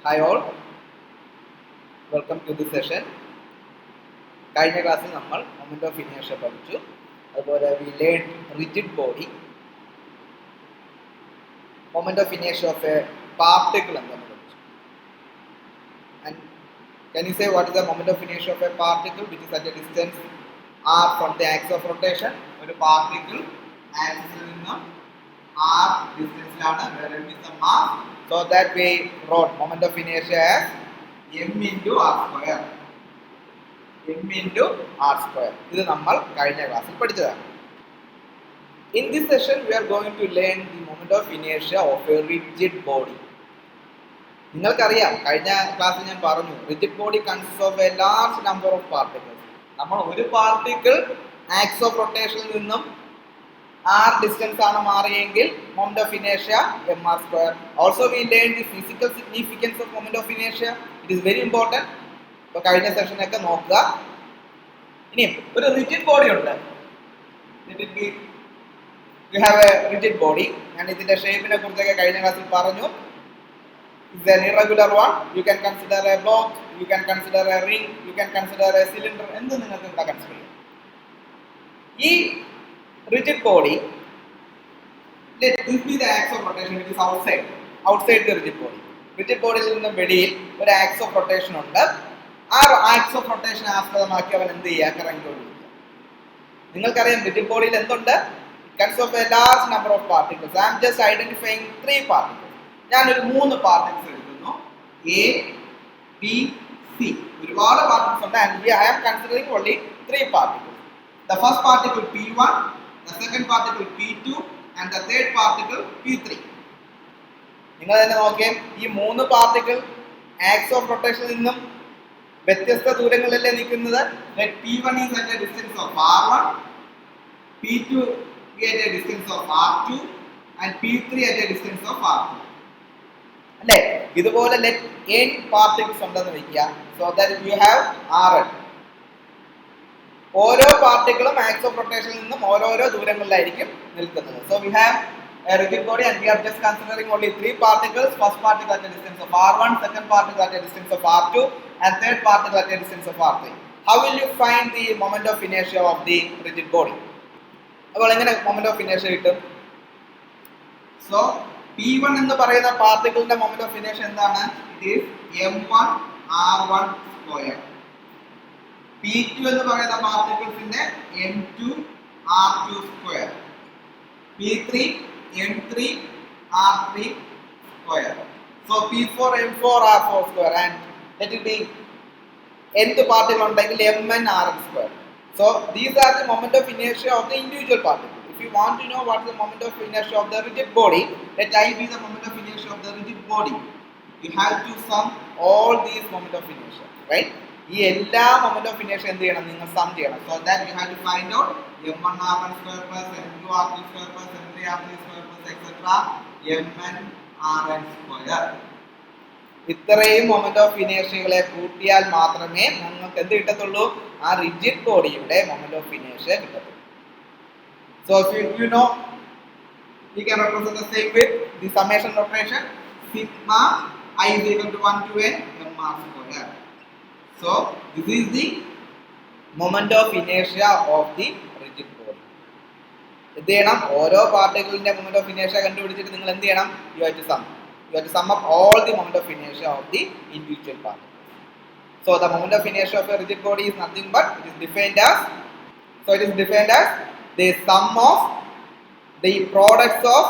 Hi all, welcome to this session. കഴിഞ്ഞ ക്ലാസ്സിൽ നമ്മൾ മൊമെന്റ് ഓഫ് ഇനേർഷ്യ പഠിച്ചു. അതുപോലെ we learned rigid body, moment of inertia of a particle എന്താണെന്ന് പഠിച്ചു. And can you say what is the moment of inertia of a particle which is at a distance r from the axis of rotation? ഒരു particle ആക്സിസിൽ നിന്നും r ഡിസ്റ്റൻസിലാണ്, where m is the mass. So that we wrote moment of inertia as m into r square. m into r square. ഇത് നമ്മൾ കഴിഞ്ഞ ക്ലാസ്സിൽ പഠിച്ചതാണ്. In this session we are going to learn the moment of inertia of a rigid body. നിങ്ങൾക്കറിയാം, കഴിഞ്ഞ ക്ലാസ്സിൽ ഞാൻ പറഞ്ഞു, rigid body consist of A large number of particles. നമ്മൾ ഒരു പാർട്ടിക്കിൾ ആക്സിസ് ഓഫ് റൊട്ടേഷനിൽ നിന്നും r ഡിസ്റ്റൻസ് ആണ് മാറിയെങ്കിൽ moment of inertia mr square. Also we learned the physical significance of moment of inertia. It is very important. അപ്പോൾ കഴിഞ്ഞ സെഷനൊക്കെ നോക്കുക. ഇനി ഒരു rigid body ഉണ്ട്. You have a rigid body. ഞാൻ ഇതിന്റെ ഷേപ്പിനെ കുറിച്ചൊക്കെ കഴിഞ്ഞ ക്ലാസ്സിൽ പറഞ്ഞു. It's an irregular one. You can consider a block, you can consider a ring, you can consider a cylinder. എന്ത് നിങ്ങൾക്ക് ഇവിടെ കൺസിഡർ ചെയ്യാം. ഈ rigid body, let this be the axis of rotation which is outside the rigid body. Rigid body യിൽ നിന്ന് വെളിയിൽ ഒരു axis of rotation ഉണ്ട്. ആ axis of rotation ആസ്പദമാക്കി അവൻ എന്ത് ചെയ്യുക, കറങ്ങിക്കൊണ്ടിരിക്കുക. നിങ്ങൾക്കറിയാം rigid ബോഡിയിൽ എന്തുണ്ട്? It consists of a large number of particles. I am just identifying 3 particles. ഞാൻ ഒരു 3 particles എടുക്കുന്നു. A, B, C. ഒരുപാട് particles ഉണ്ട് and I am considering only 3 particles. The first particle P1, the second particle P2 and the third particle P3. നിങ്ങൾ തന്നെ നോക്കിയേ, ഈ 3 particle axis of റൊട്ടേഷനിൽ നിന്നും വ്യത്യസ്ത ദൂരങ്ങളിലല്ലേ നിൽക്കുന്നത്. P1 is at a distance of r1, P2 at a distance of r2 and P3 at a distance of r3. അല്ലേ? ഇതുപോലെ let n particles ഉണ്ടെന്ന് വെക്കുക. So that you have rn. ഓരോ പാർട്ടിക്കിളും axis of റൊട്ടേഷനിൽ നിന്നും ഓരോരോ ദൂരങ്ങളിലായിരിക്കും നിൽക്കുന്നത്. So we have a rigid body and we are just considering only 3 particles. First particle at a distance of r1, second particle at a distance of r2 and third particle at a distance of r3. How will you find the moment of inertia of the rigid body? അപ്പോൾ എങ്ങനെ moment of inertia കിട്ടും? So P1 എന്ന് പറയുന്ന പാർട്ടിക്കിളിന്റെ moment of inertia എന്താണ്? It is m1 r1 square. P2 എന്ന് പറയുന്ന പാർട്ടിക്കിൾസിന്റെ m2 r2 square. P3 m3 r3 square. So P4 m4 r4 square and let it be nth particle ഉണ്ടെങ്കിൽ mn rn square. So these are the moment of inertia of the individual particle. If you want to know what is the moment of inertia of the rigid body, let I be the moment of inertia of the rigid body. You have to sum all these moment of inertia, right? ഈ എല്ലാ moment of inertia എന്ത് ചെയ്യണം, നിങ്ങൾ some ചെയ്യണം. So that you have to find out m1 r1 square plus m2 r2 square plus m3 r3 square plus etc. mn rn square. ഇത്രയും moment of inertiaകളെ കൂട്ടിയാൽ മാത്രമേ നിങ്ങൾക്ക് എന്ത് കിട്ടത്തുള്ളൂ, ആ റിജിഡ് ബോഡിയുടെ moment of inertia കിട്ടത്തുള്ളൂ. So if you know, we can represent the same with the summation notation. Sigma I is equal to 1 to n mr square. So this is the moment of inertia of the rigid body. എന്ത് ചെയ്യണം, ഓരോ പാർട്ടിക്കിളിന്റെ moment of inertia കണ്ടുപിടിച്ചിട്ട് നിങ്ങൾ എന്ത് ചെയ്യണം, you have to sum up all the moment of inertia of the individual particles. So the moment of inertia of a rigid body is nothing but it is defined as the sum of the products of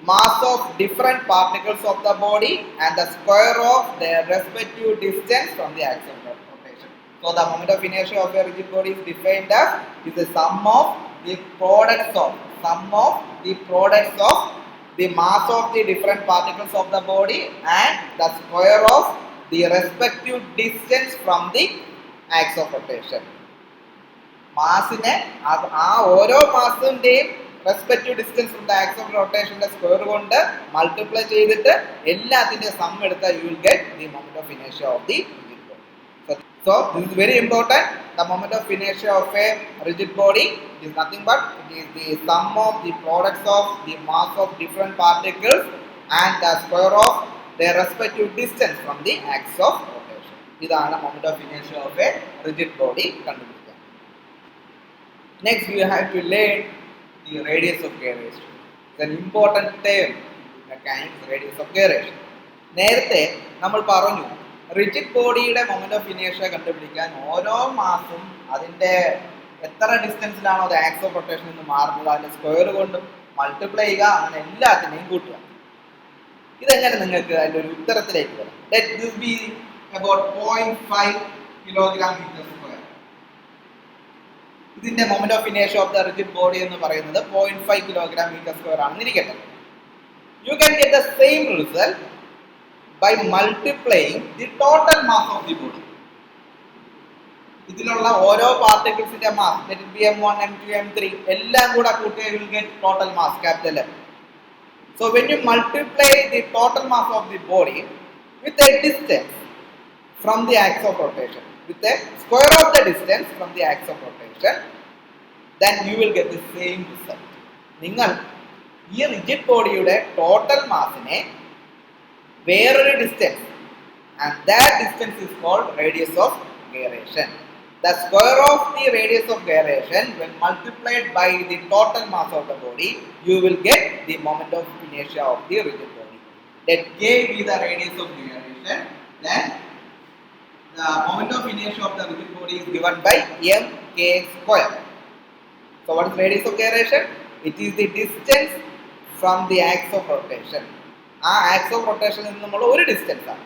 mass of different particles of the body and the square of their respective distance from the axis of rotation. So the moment of inertia of a rigid body is defined as is the sum of the products of the mass of the different particles of the body and the square of the respective distance from the axis of rotation. മാസിനെ ആ ഓരോ മാസിന്റെയും respective distance from the axis of റൊട്ടേഷന്റെ square കൊണ്ട് multiply ചെയ്തിട്ട് എല്ലാത്തിന്റെ sum എടുത്താൽ you will get the moment of inertia of the rigid body. So this is very important. The moment of inertia of a rigid body it is nothing but it is the sum of the products of the mass of different particles and the square of their respective distance from the axis of rotation. ഇതാണ് moment of inertia of a rigid body കണ്ടുപിടിക്കുക. Next you have to learn the radius of gyration. It's an important term in mechanics, radius of gyration. നേരത്തെ നമ്മൾ പറഞ്ഞു rigid ബോഡിയുടെ moment of inertia കണ്ടുപിടിക്കാൻ ഓരോ മാസും അതിന്റെ എത്ര ഡിസ്റ്റൻസിലാണോ അത് ആക്സ് ഓഫ് റൊട്ടേഷനിൽ നിന്ന് മാറുന്നത് അതിന്റെ സ്ക്വയർ കൊണ്ട് മൾട്ടിപ്ലൈ ചെയ്യുക, അങ്ങനെ എല്ലാത്തിനെയും കൂട്ടുക. ഇതെങ്ങനെ നിങ്ങൾക്ക് അതിന്റെ ഒരു ഉത്തരത്തിലേക്ക് വരാം? Let this be about 0.5 kilogram meter square. ഇതിന്റെ moment of inertia of the rigid body എന്ന് പറയുന്നത് 0.5 കിലോഗ്രാം മീറ്റർ സ്ക്വയർ ആണെന്ന് ഇരിക്കട്ടെ. You can get the same result by multiplying the total mass of the body. ഇതിലുള്ള ഓരോ പാർട്ടിക്കിൾസിന്റെ mass, let it be m1 m2 m3 എല്ലാം കൂടെ കൂട്ടിയാൽ you will get total mass, capital M. So when you multiply the total mass of the body with a distance from the axis of rotation, with the square of the distance from the axis of rotation, then you will get the same result. നിങ്ങൾ ഈ rigid ബോഡിയുടെ total മാസിനെ വേറൊരു distance, and that distance is called radius of gyration. The square of the radius of gyration when multiplied by the total mass of the body, you will get the moment of inertia of the rigid body. Let K be the radius of gyration, then the moment of inertia of the rigid body is given by mk square. So what is radius of gyration? It is the distance from the axis of rotation. ആ ax of റൊട്ടേഷനിൽ നിന്നുള്ള ഒരു distance ആണ്.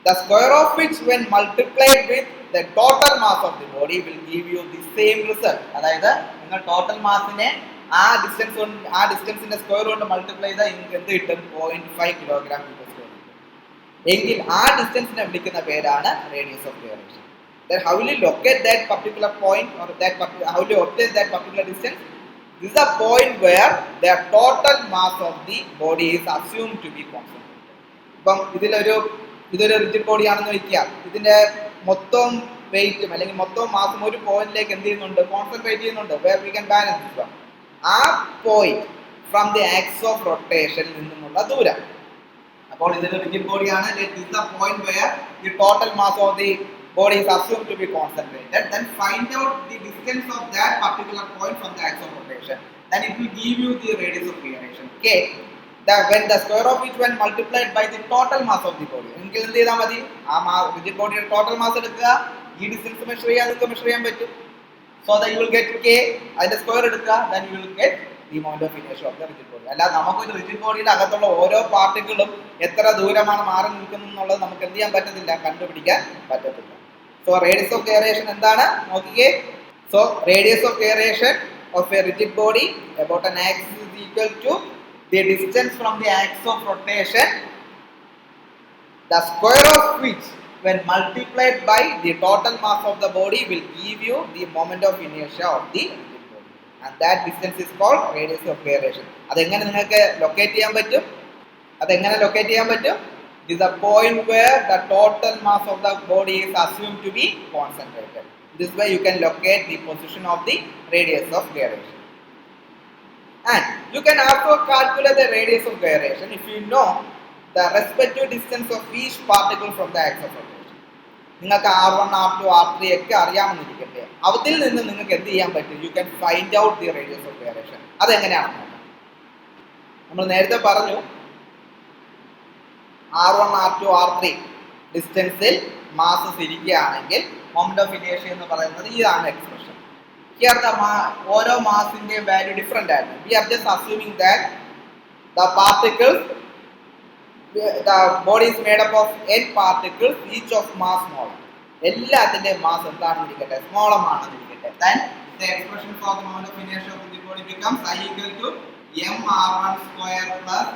The square of which when multiplied with the total mass of the body will give you the same result. അതായത് നിങ്ങൾ total മാസിനെ ആ ഡിസ്റ്റൻസിന്റെ square കൊണ്ട് multiply ചെയ്താൽ നിങ്ങൾക്ക് എന്ത് കിട്ടും? 0.5 കിലോഗ്രാം മീറ്റർ സ്ക്വയർ കിട്ടും. എങ്കിൽ ആ ഡിസ്റ്റൻസിനെ വിളിക്കുന്ന പേരാണ് radius of gyration. Then how will you locate that particular point or how will you obtain that particular distance? This is a point where the total mass of the body is assumed to be concentrated. ഇപ്പം ഇതൊരു rigid body ആണെന്ന് വയ്ക്കുക, ഇതിന്റെ മൊത്തം വെയിറ്റും അല്ലെങ്കിൽ മൊത്തം മാസും ഒരു പോയിന്റിലേക്ക് എന്ത് ചെയ്യുന്നുണ്ട്? കോൺസെൻട്രേറ്റ് ചെയ്യുന്നുണ്ട്. where we can balance this one. ആ point from the axis of rotation നിന്നുമുള്ള ദൂരം. അപ്പോൾ ഇതൊരു റിജിഡ് ബോഡിയാണ്. This is the point where the total mass of the body is assumed to be concentrated. Then find out the distance of that particular point from the axis of rotation. Then it will give you the radius of gyration. Okay. When the square of which when multiplied by the total mass of the body. എങ്കിൽ എന്ത് ചെയ്താൽ മതി? ആ rigid ബോഡിയുടെ total mass എടുക്കുക, ഈ distance measure ചെയ്യാൻ നിങ്ങൾക്ക് മെഷർ ചെയ്യാൻ പറ്റും. So that you will get k, അതിന്റെ സ്ക്വയർ എടുക്കുക, then you will get the moment of inertia of the rigid body. അല്ല നമുക്കൊരു റിജിഡ് ബോഡിയുടെ അകത്തുള്ള ഓരോ പാർട്ടിക്കിളും എത്ര ദൂരമാണ് മാറി നിൽക്കുന്നത് എന്നുള്ളത് നമുക്ക് എന്ത് ചെയ്യാൻ പറ്റത്തില്ല? കണ്ടുപിടിക്കാൻ പറ്റത്തില്ല. So radius of gyration എന്താണ്? നോക്കിക്കേ. So radius of gyration of a rigid body about an axis is equal to the distance from the axis of rotation, the square of which when multiplied by the total mass of the body will give you the moment of inertia of the rigid body, and that distance is called radius of gyration. അതെങ്ങനെ നിങ്ങൾക്ക് locate ചെയ്യാൻ പറ്റും? It is a point where the total mass of the body is assumed to be concentrated. This way you can locate the position of the radius of gyration. And you can also calculate the radius of gyration if you know the respective distance of each particle from the axis of rotation. നിങ്ങൾക്ക് R1, R2, R3 ഒക്കെ അറിയാമെന്നിരിക്കട്ടെ. അതിൽ നിന്ന് നിങ്ങൾക്ക് എന്ത് ചെയ്യാൻ പറ്റും? You can find out the radius of gyration. അതെങ്ങനെയാണെന്ന് നോക്കാം. നമ്മൾ നേരത്തെ പറഞ്ഞു R1, R2, R3 ഡിസ്റ്റൻസിൽ മാസസ് ഇരിക്കുകയാണെങ്കിൽ മൊമെന്റ് ഓഫ് ഇനേർഷ്യ എന്ന് പറയുന്നത് ഇതാണ് എക്സ്പ്രഷൻ. Here the ഓരോ മാസിന്റെ വാല്യൂ ഡിഫറെന്റ് ആയിരുന്നു. We are just assuming that the particles, the body is made up of n particles, each of mass small. എല്ലാത്തിന്റെ mass എന്താണെന്ന് ഇരിക്കട്ടെ, സ്മോളം ആണെന്ന് ഇരിക്കട്ടെ. Then the expression for the moment of inertia of the body becomes I equal to mr1 square plus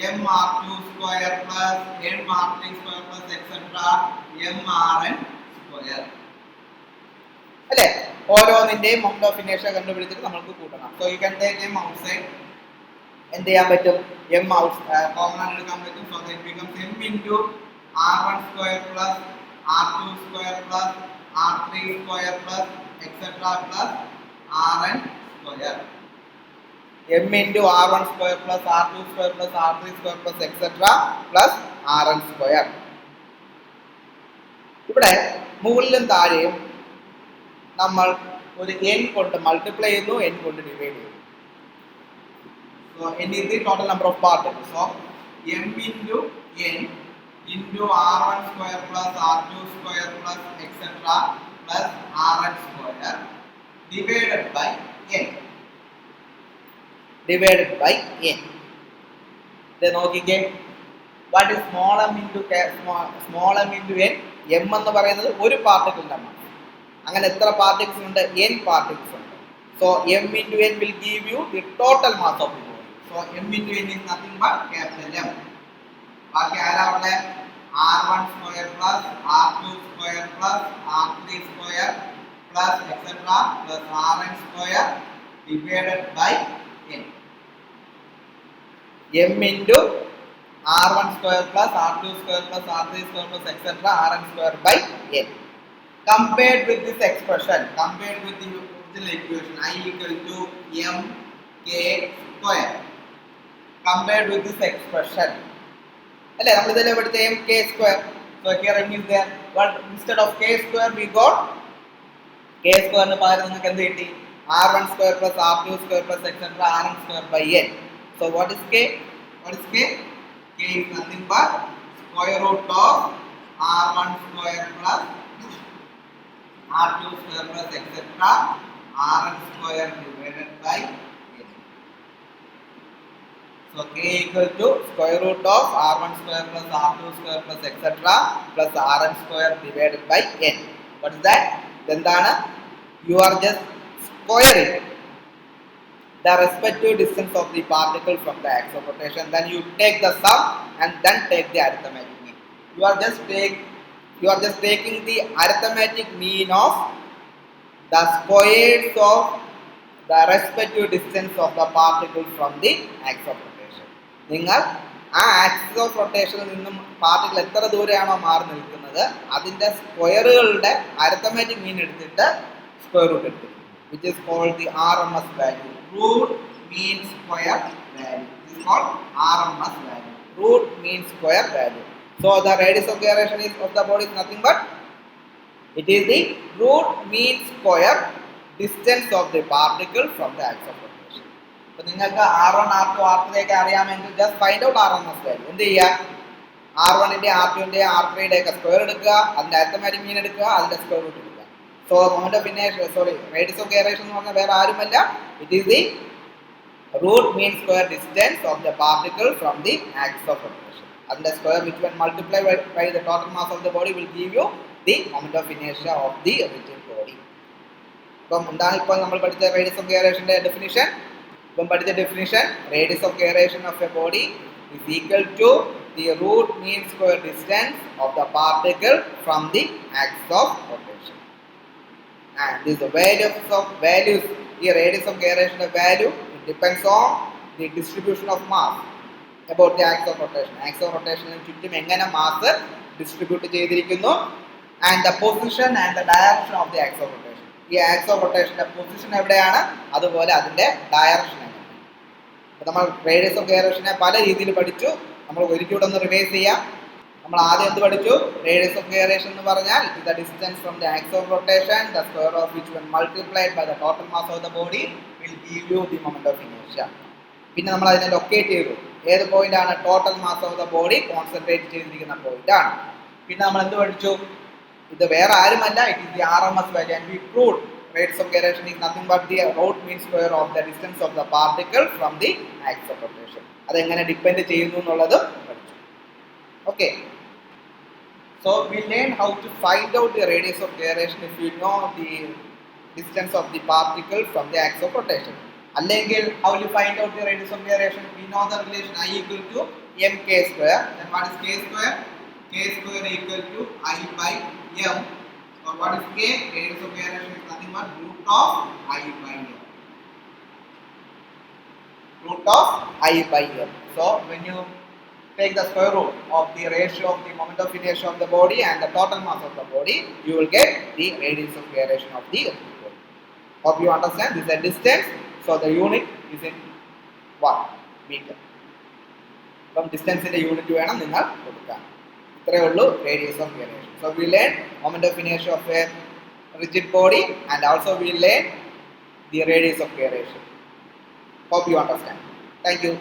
mr2 square plus mr3 square plus etc. mrn square. അല്ലേ? ഓരോന്നിന്റെയും moment of inertia കണ്ടുപിടിച്ചിട്ട് നമുക്ക് കൂട്ടണം. So you can take m outside. എന്ത് ചെയ്യാൻ പറ്റും? m out common ആയിട്ട് എടുക്കാൻ പറ്റും. So that becomes m into r1 square plus r2 square plus r3 square plus etc. plus rn square. m into r1 square plus r2 square plus r3 square plus etc. plus rn square. ഇവിടെ മുകളിലും താഴെയും നമ്മൾ ഒരു n കൊണ്ട് multiply ചെയ്യുന്നു, n കൊണ്ട് divide ചെയ്യുന്നു. So n is the total number of particles. So m into n into r1 square plus r2 square plus etc. plus rn square divided by n. Divided by n. Then നോക്കിക്കേ, what is small m into small m into n? m എന്ന് പറയുന്നത് ഒരു പാർട്ടിക്കിളിന്റെ mass. അങ്ങനെ എത്ര particles ഉണ്ട്? n particles ഉണ്ട്. So m into n will give you the total mass of the body. So m into n is nothing but capital M. ബാക്കി ആരാ ഉള്ളത്? r1 square plus r2 square plus r3 square plus etc. plus rn square divided by n. m into r1 square plus r2 square plus r3 square plus etc. rn square by n. Compared with this expression, compared with the original equation I equal to m k square. Compared with this expression, അല്ലേ നമ്മൾ ഇതെല്ലാം പഠിച്ച m k square. So here m is there. But instead of k square we got k square ന് പകരം നിങ്ങൾക്ക് എന്ത് കിട്ടി? r1 square plus r2 square plus etc. rn square by n. So what is k? What is k? K is nothing but square root of r1 square plus r2 square plus etc. rn square divided by n. So k equal to square root of r1 square plus r2 square plus etc. plus rn square divided by n. What is that? എന്താണ്? You are just squaring the respective distance of the particle from the axis of rotation. Then you take the sum and then take the arithmetic mean. You are just taking the arithmetic mean of the squares of the respective distance of the particle from the axis of rotation. നിങ്ങൾ ആ axis of റൊട്ടേഷനിൽ നിന്നും particle എത്ര ദൂരെയാണോ മാറി നിൽക്കുന്നത് അതിന്റെ സ്ക്വയറുകളുടെ arithmetic mean എടുത്തിട്ട് square root എടുത്തിരിക്കും, which is called the RMS value. Root mean square value. This is called RMS value. Root mean square value. So the radius of gyration is of the body is nothing but it is the root mean square distance of the particle from the axis of rotation. So നിങ്ങൾക്ക് R1, R2, R3 ഒക്കെ അറിയാമെങ്കിൽ just find out RMS value. എന്ത് ചെയ്യുക? R1 ന്റെ R2 ന്റെ R3 യുടെ ഒക്കെ square എടുക്കുക, അതിന്റെ അരിത്തമാറ്റിക് മീൻ എടുക്കുക, അതിന്റെ സ്ക്വയർ റൂട്ട് എടുക്കുക. So moment of inertia, radius of gyration എന്ന് പറഞ്ഞാൽ വേറെ ആരുമല്ല, it is the root mean square distance of the particle from the axis of rotation. And the square which when multiplied by the total mass of the body will give you the moment of inertia of the rigid body. അപ്പം എന്താണ് ഇപ്പോൾ നമ്മൾ പഠിച്ച radius of gyrationന്റെ definition? ഇപ്പം പഠിച്ച definition, radius of gyration of a body is equal to the root mean square distance of the particle from the axis of rotation. And this the values, the radius of gyration value, it depends on the distribution of mass about the axis of rotation. Axis of rotation ചുറ്റും എങ്ങനെ mass distribute ചെയ്തിരിക്കുന്നു and the position and the direction of the axis of rotation. ഈ axis of rotationന്റെ position എവിടെയാണ്, അതുപോലെ അതിന്റെ direction എങ്ങനെയാണ്. അപ്പോൾ നമ്മൾ റേഡിയസ് ഓഫ് ഗൈറേഷനെ പല രീതിയിൽ പഠിച്ചു. നമ്മൾ ഒരിക്കലും ഒന്ന് റിവൈസ് ചെയ്യാം. നമ്മൾ ആദ്യം എന്ത് പഠിച്ചു? റേഡിയസ് ഓഫ് ഗൈറേഷൻ എന്ന് പറഞ്ഞാൽ it is the distance from the axis of rotation, the square of which when multiplied by the total mass of the body will give you the moment of inertia. പിന്നെ നമ്മൾ അതിനെ locate ചെയ്തു. ഏത് point ആണ്? Total mass of the body concentrate ചെയ്തിരിക്കുന്ന point ആണ്. പിന്നെ നമ്മൾ എന്ത് പഠിച്ചു? ഇത് വേറെ ആരുമല്ല, it is the RMS value and we proved radius of gyration is nothing but the root mean square of the distance of the particle from the axis of rotation. അത് എങ്ങനെ ഡിപ്പെൻഡ് ചെയ്യുന്നു എന്നുള്ളത് പഠിച്ചു. Okay. So we learned how to find out the radius of gyration if you know the distance of the particle from the axis of rotation. അല്ലെങ്കിൽ how will you find out the radius of gyration? We know the relation I equal to mk square. Then what is k square? K square equal to I by m. So what is k? Radius of gyration is nothing but root of I by m. Root of I by m. So when you take the square root of the ratio of the moment of inertia of the body and the total mass of the body, you will get the radius of gyration of the body. Hope you understand. This is a distance, so the unit is in metre. അപ്പം ഡിസ്റ്റൻസിന്റെ unit വേണം നിങ്ങൾ കൊടുക്കാൻ. ഇത്രയേ ഉള്ളൂ radius of gyration. So we learn moment of inertia of a rigid body and also we learn the radius of gyration. Hope you understand. Thank you.